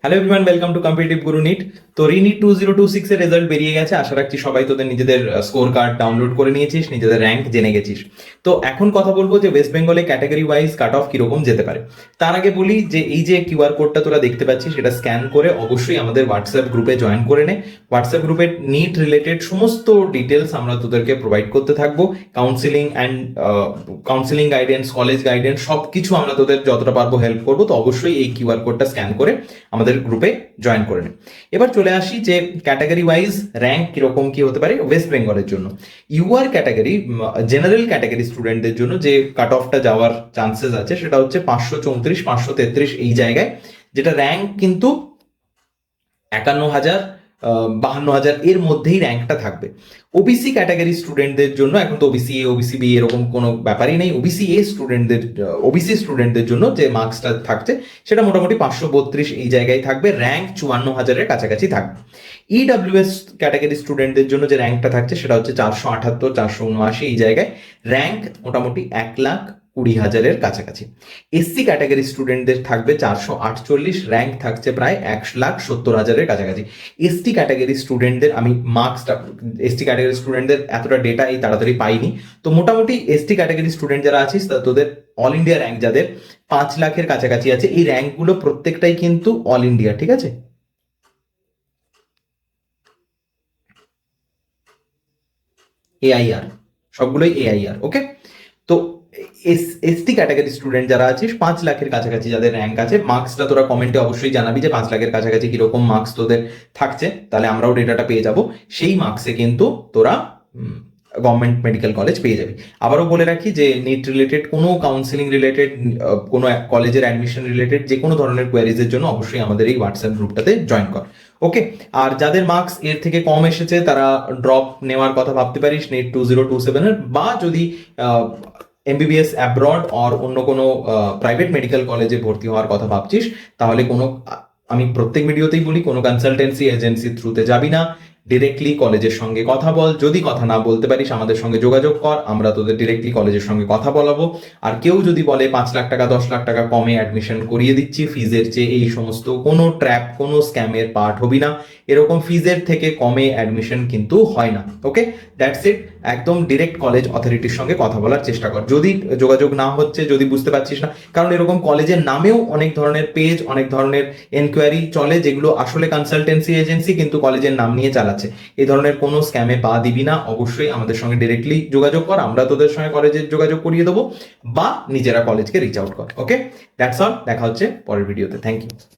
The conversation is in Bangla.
Hello everyone, welcome to competitive Guru NEET. তো রিনিট 2026 এর রেজাল্ট বেরিয়ে গেছে। আশা রাখছি সবাই তোদের নিজেদের স্কোর কার্ড ডাউনলোড করে নিয়েছিস, নিজেদের র্যাঙ্ক জেনে গেছিস। তো এখন কথা বলবো যে ওয়েস্ট বেঙ্গলে ক্যাটাগরি ওয়াইজ কাট অফ কিরকম যেতে পারে। তার আগে বলি যে এই যে কিউআর কোডটা তোরা দেখতে পাচ্ছিস, সেটা স্ক্যান করে অবশ্যই আমাদের হোয়াটসঅ্যাপ গ্রুপে জয়েন করে নে। হোয়াটসঅ্যাপ গ্রুপে নিট রিলেটেড সমস্ত ডিটেলস আমরা তোদেরকে প্রোভাইড করতে থাকবো। কাউন্সিলিং গাইডেন্স, কলেজ গাইডেন্স সব কিছু আমরা তোদের যতটা পারবো হেল্প করবো। তো অবশ্যই এই কিউআর কোডটা স্ক্যান করে আমাদের গ্রুপে জয়েন করে নে। এবার চলে আসি যে ক্যাটাগরি ওয়াইজ র্যাঙ্ক কিরকম কি হতে পারে ওয়েস্ট বেঙ্গলের জন্য। ইউআর ক্যাটাগরি, জেনারেল ক্যাটাগরি স্টুডেন্টদের জন্য যে কাট অফটা যাওয়ার চান্সেস আছে সেটা হচ্ছে 534, 533 এই জায়গায়, যেটা র্যাঙ্ক কিন্তু 51,000, 52,000 এর মধ্যেই র্যাঙ্কটা থাকবে। ওবিসি ক্যাটাগরি স্টুডেন্টদের জন্য এখন তো ওবিসি এ, ওবিসি বি এরকম কোনো ব্যাপারই নেই। ওবিসি স্টুডেন্টদের জন্য যে মার্কসটা থাকছে সেটা মোটামুটি 532 এই জায়গায় থাকবে, র্যাঙ্ক 54,000-এর কাছাকাছি থাকবে। ইডব্লিউএস ক্যাটাগরি স্টুডেন্টদের জন্য যে র্যাঙ্কটা থাকছে সেটা হচ্ছে 478, 479 এই জায়গায়, র্যাঙ্ক মোটামুটি 1,20,000-এর কাছাকাছি। এসসি ক্যাটাগরি স্টুডেন্টদের থাকবে 448, র্যাঙ্ক থাকছে প্রায় 1,70,000-এর কাছাকাছি। এসটি ক্যাটাগরি স্টুডেন্টদের আমি এসটি ক্যাটাগরি স্টুডেন্টদের এতটা ডেটা এই তাড়াতাড়ি পাইনি। তো মোটামুটি এসটি ক্যাটাগরি স্টুডেন্ট যারা আছিস তোদের অল ইন্ডিয়া র্যাঙ্ক যাদের 5 লাখের কাছাকাছি আছে, এই র্যাঙ্কগুলো প্রত্যেকটাই কিন্তু অল ইন্ডিয়া, ঠিক আছে? এআইআর, সবগুলোই এআইআর, ওকে? তো এসটি ক্যাটাগরি স্টুডেন্ট যারা আছিস 5 লাখের কাছাকাছি যাদের র্যাঙ্ক আছে, মার্কসটা তোরা কমেন্টে অবশ্যই জানাবি যে 5 লাখের কাছাকাছি কিরকম মার্কস তোদের থাকছে, তাহলে আমরাও ডেটাটা পেয়ে যাব। সেই মার্কসে কিন্তু তোরা গভর্নমেন্ট মেডিকেল কলেজ পেয়ে যাবি। আবারও বলে রাখি যে নিট রিলেটেড কোনো কাউন্সিলিং রিলেটেড, কোনো কলেজের অ্যাডমিশন রিলেটেড যে কোনো ধরনের কোয়ারিজের জন্য অবশ্যই আমাদের এই হোয়াটসঅ্যাপ গ্রুপটাতে জয়েন কর, ওকে? আর যাদের মার্কস এর থেকে কম এসেছে তারা ড্রপ নেওয়ার কথা ভাবতে পারিস নিট 2027-এর, বা যদি এমবিবিএস অ্যাব্রড অর অন্য কোনো প্রাইভেট মেডিকেল কলেজে ভর্তি হওয়ার কথা ভাবছিস, তাহলে আমি প্রত্যেক ভিডিওতেই বলি, কোনো কনসালটেন্সি এজেন্সির থ্রুতে যাবি না। ডিরেক্টলি কলেজের সঙ্গে কথা বল। যদি কথা না বলতে পারিস আমাদের সঙ্গে যোগাযোগ কর, আমরা তোদের ডিরেক্টলি কলেজের সঙ্গে কথা বলাবো। আর কেউ যদি বলে 5 লাখ টাকা 10 লাখ টাকা কমে অ্যাডমিশন করিয়ে দিচ্ছি ফিজের চেয়ে, এই সমস্ত কোনো ট্র্যাপ, কোনো স্ক্যামের পার্ট হবি না। এরকম ফিজের থেকে কমে অ্যাডমিশন কিন্তু হয় না, ওকে? That's it. একদম ডিরেক্ট কলেজ অথরিটির সঙ্গে কথা বলার চেষ্টা কর। যদি যোগাযোগ না হচ্ছে, যদি বুঝতে পারছিস না, কারণ এরকম কলেজের নামেও অনেক ধরনের পেজ, অনেক ধরনের এনকোয়ারি চলে যেগুলো আসলে কনসালটেন্সি এজেন্সি কিন্তু কলেজের নাম নিয়ে চালাচ্ছে। এই ধরনের কোনো স্ক্যামে পা দিবি না। অবশ্যই আমাদের সঙ্গে ডিরেক্টলি যোগাযোগ কর, আমরা তোদের সঙ্গে কলেজের যোগাযোগ করিয়ে দেবো, বা নিজেরা কলেজকে রিচ আউট কর, ওকে? That's all. দেখা হচ্ছে পরের ভিডিওতে। Thank you.